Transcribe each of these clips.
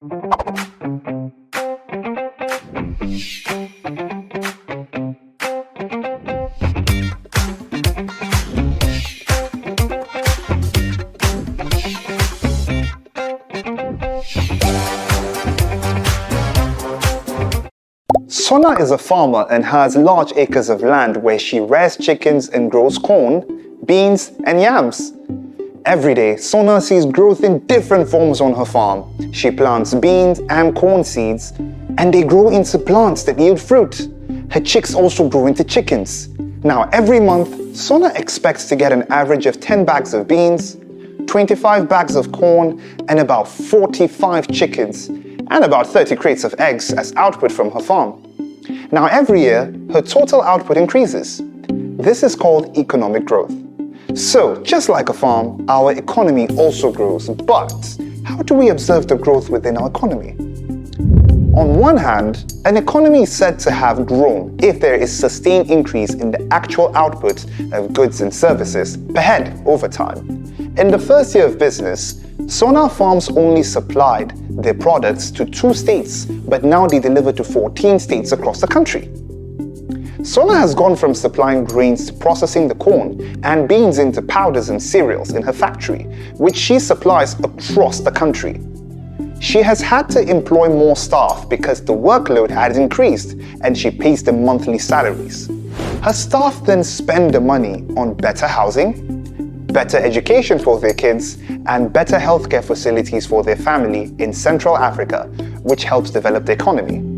Sona is a farmer and has large acres of land where she rears chickens and grows corn, beans, and yams. Every day, Sona sees growth in different forms on her farm. She plants beans and corn seeds, and they grow into plants that yield fruit. Her chicks also grow into chickens. Now, every month, Sona expects to get an average of 10 bags of beans, 25 bags of corn, and about 45 chickens, and about 30 crates of eggs as output from her farm. Now, every year, her total output increases. This is called economic growth. So, just like a farm, our economy also grows. But how do we observe the growth within our economy? On one hand, an economy is said to have grown if there is sustained increase in the actual output of goods and services per head over time. In the first year of business, Sona Farms only supplied their products to 2 states, but now they deliver to 14 states across the country. Sona has gone from supplying grains to processing the corn and beans into powders and cereals in her factory, which she supplies across the country. She has had to employ more staff because the workload had increased and she pays them monthly salaries. Her staff then spend the money on better housing, better education for their kids, and better healthcare facilities for their family in Central Africa, which helps develop the economy.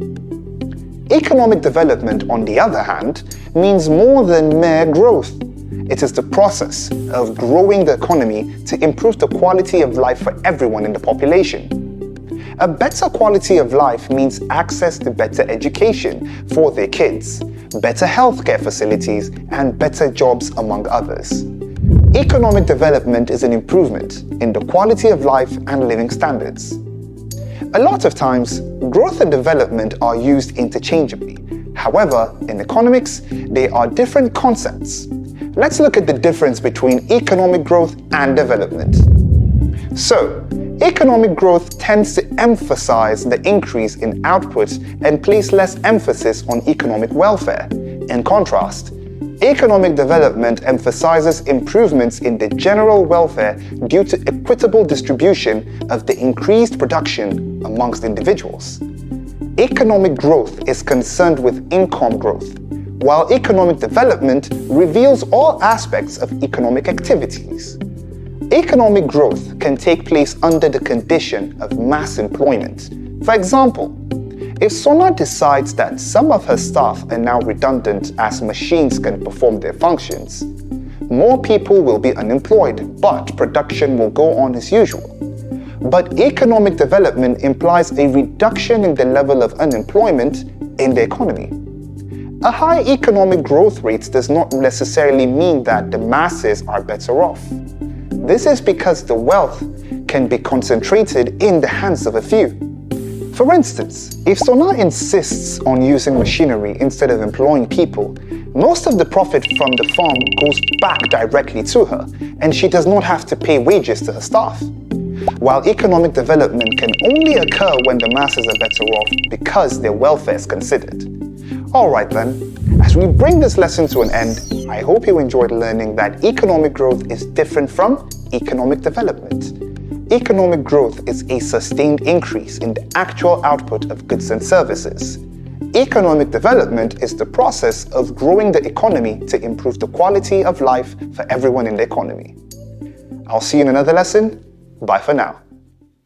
Economic development, on the other hand, means more than mere growth. It is the process of growing the economy to improve the quality of life for everyone in the population. A better quality of life means access to better education for their kids, better healthcare facilities, and better jobs, among others. Economic development is an improvement in the quality of life and living standards. A lot of times, growth and development are used interchangeably. However, in economics, they are different concepts. Let's look at the difference between economic growth and development. So, economic growth tends to emphasize the increase in output and place less emphasis on economic welfare. In contrast, economic development emphasizes improvements in the general welfare due to equitable distribution of the increased production amongst individuals. Economic growth is concerned with income growth, while economic development reveals all aspects of economic activities. Economic growth can take place under the condition of mass employment. For example, if Sona decides that some of her staff are now redundant as machines can perform their functions, more people will be unemployed, but production will go on as usual. But economic development implies a reduction in the level of unemployment in the economy. A high economic growth rate does not necessarily mean that the masses are better off. This is because the wealth can be concentrated in the hands of a few. For instance, if Sona insists on using machinery instead of employing people, most of the profit from the farm goes back directly to her, and she does not have to pay wages to her staff. While economic development can only occur when the masses are better off because their welfare is considered. Alright then, as we bring this lesson to an end, I hope you enjoyed learning that economic growth is different from economic development. Economic growth is a sustained increase in the actual output of goods and services. Economic development is the process of growing the economy to improve the quality of life for everyone in the economy. I'll see you in another lesson. Bye for now.